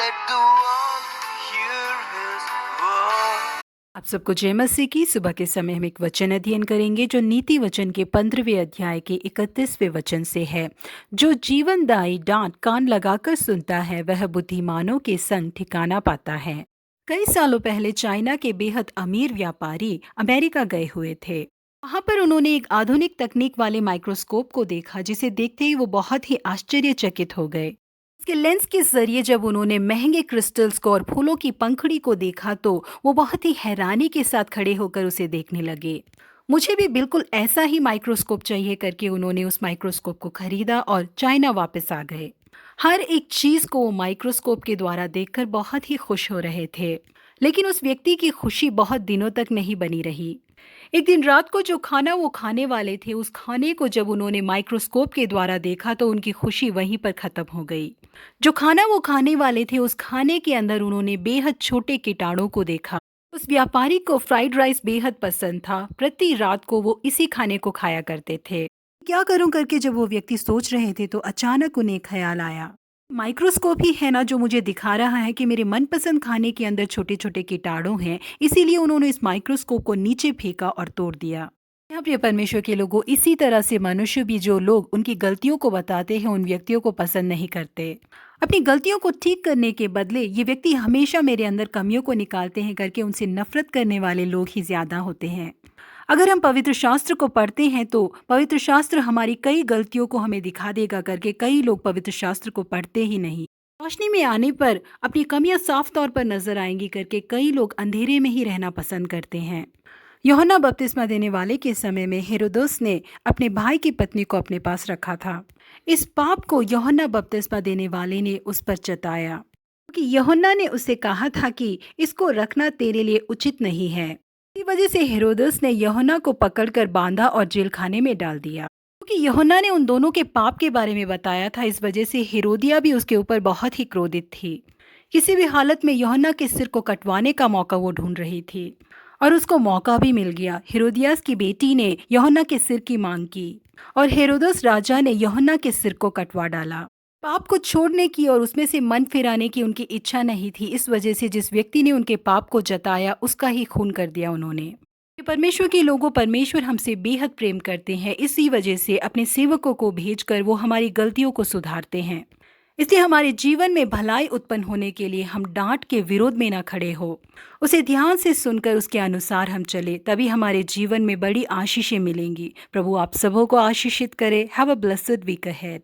let the world hear his voice. आप सबको जय मसीह की। सुबह के समय हम एक वचन अध्ययन करेंगे जो नीति वचन के 15वें अध्याय के 31वें वचन से है। जो जीवनदायी डांट कान लगाकर सुनता है वह बुद्धिमानों के संग ठिकाना पाता है। कई सालों पहले चाइना के बेहद अमीर व्यापारी अमेरिका गए हुए थे। वहां पर उन्होंने एक आधुनिक तकनीक वाले माइक्रोस्कोप को देखा जिसे देखते ही वो बहुत ही आश्चर्यचकित हो गए। इसके लेंस के जरिए जब उन्होंने महंगे क्रिस्टल्स को और फूलों की पंखुड़ी को देखा तो वो बहुत ही हैरानी के साथ खड़े होकर उसे देखने लगे। मुझे भी बिल्कुल ऐसा ही माइक्रोस्कोप चाहिए करके उन्होंने उस माइक्रोस्कोप को खरीदा और चाइना वापस आ गए। हर एक चीज को वो माइक्रोस्कोप के द्वारा देखकर बहुत ही खुश हो रहे थे। लेकिन उस व्यक्ति की खुशी बहुत दिनों तक नहीं बनी रही। एक दिन रात को जो खाना वो खाने वाले थे उस खाने को जब उन्होंने माइक्रोस्कोप के द्वारा देखा तो उनकी खुशी वहीं पर खत्म हो गई। जो खाना वो खाने वाले थे उस खाने के अंदर उन्होंने बेहद छोटे कीटाणु को देखा। उस व्यापारी को फ्राइड राइस बेहद पसंद था। प्रति रात को वो इसी खाने को खाया करते थे। क्या करूं करके जब वो व्यक्ति सोच रहे थे तो अचानक उन्हें एक ख्याल आया। माइक्रोस्कोप ही है ना जो मुझे दिखा रहा है कि मेरे मनपसंद खाने के अंदर छोटे छोटे कीटाणु हैं। इसीलिए उन्होंने इस माइक्रोस्कोप को नीचे फेंका और तोड़ दिया। यहाँ प्रिय परमेश्वर के लोगों, इसी तरह से मनुष्य भी जो लोग उनकी गलतियों को बताते हैं उन व्यक्तियों को पसंद नहीं करते। अपनी गलतियों को ठीक करने के बदले ये व्यक्ति हमेशा मेरे अंदर कमियों को निकालते हैं करके उनसे नफरत करने वाले लोग ही ज्यादा होते हैं। अगर हम पवित्र शास्त्र को पढ़ते हैं तो पवित्र शास्त्र हमारी कई गलतियों को हमें दिखा देगा करके कई लोग पवित्र शास्त्र को पढ़ते ही नहीं। रोशनी में आने पर अपनी कमियां साफ तौर पर नजर आएंगी करके कई लोग अंधेरे में ही रहना पसंद करते हैं। यूहन्ना बपतिस्मा देने वाले के समय में हेरोदस ने अपने भाई की पत्नी को अपने पास रखा था। इस पाप को यूहन्ना बपतिस्मा देने वाले ने उस पर जताया क्योंकि यूहन्ना ने उसे कहा था कि इसको रखना तेरे लिए उचित नहीं है। इसी वजह से हेरोदस ने यूहन्ना को पकड़कर बांधा और जेल खाने में डाल दिया। क्योंकि यूहन्ना ने उन दोनों के पाप के बारे में बताया था, इस वजह से हेरोदिया भी उसके ऊपर बहुत ही क्रोधित थी। किसी भी हालत में यूहन्ना के सिर को कटवाने का मौका वो ढूंढ रही थी और उसको मौका भी मिल गया। हेरोदियास की बेटी ने यूहन्ना के सिर की मांग की और हेरोदस राजा ने यूहन्ना के सिर को कटवा डाला। पाप को छोड़ने की और उसमें से मन फिराने की उनकी इच्छा नहीं थी। इस वजह से जिस व्यक्ति ने उनके पाप को जताया उसका ही खून कर दिया उन्होंने। परमेश्वर के लोगों, परमेश्वर हमसे बेहद प्रेम करते हैं। इसी वजह से अपने सेवकों को भेजकर वो हमारी गलतियों को सुधारते हैं। इसलिए हमारे जीवन में भलाई उत्पन्न होने के लिए हम डांट के विरोध में ना खड़े हो, उसे ध्यान से सुनकर उसके अनुसार हम चले, तभी हमारे जीवन में बड़ी आशीषें मिलेंगी। प्रभु आप सबों को आशीषित करे। Have a blessed week ahead.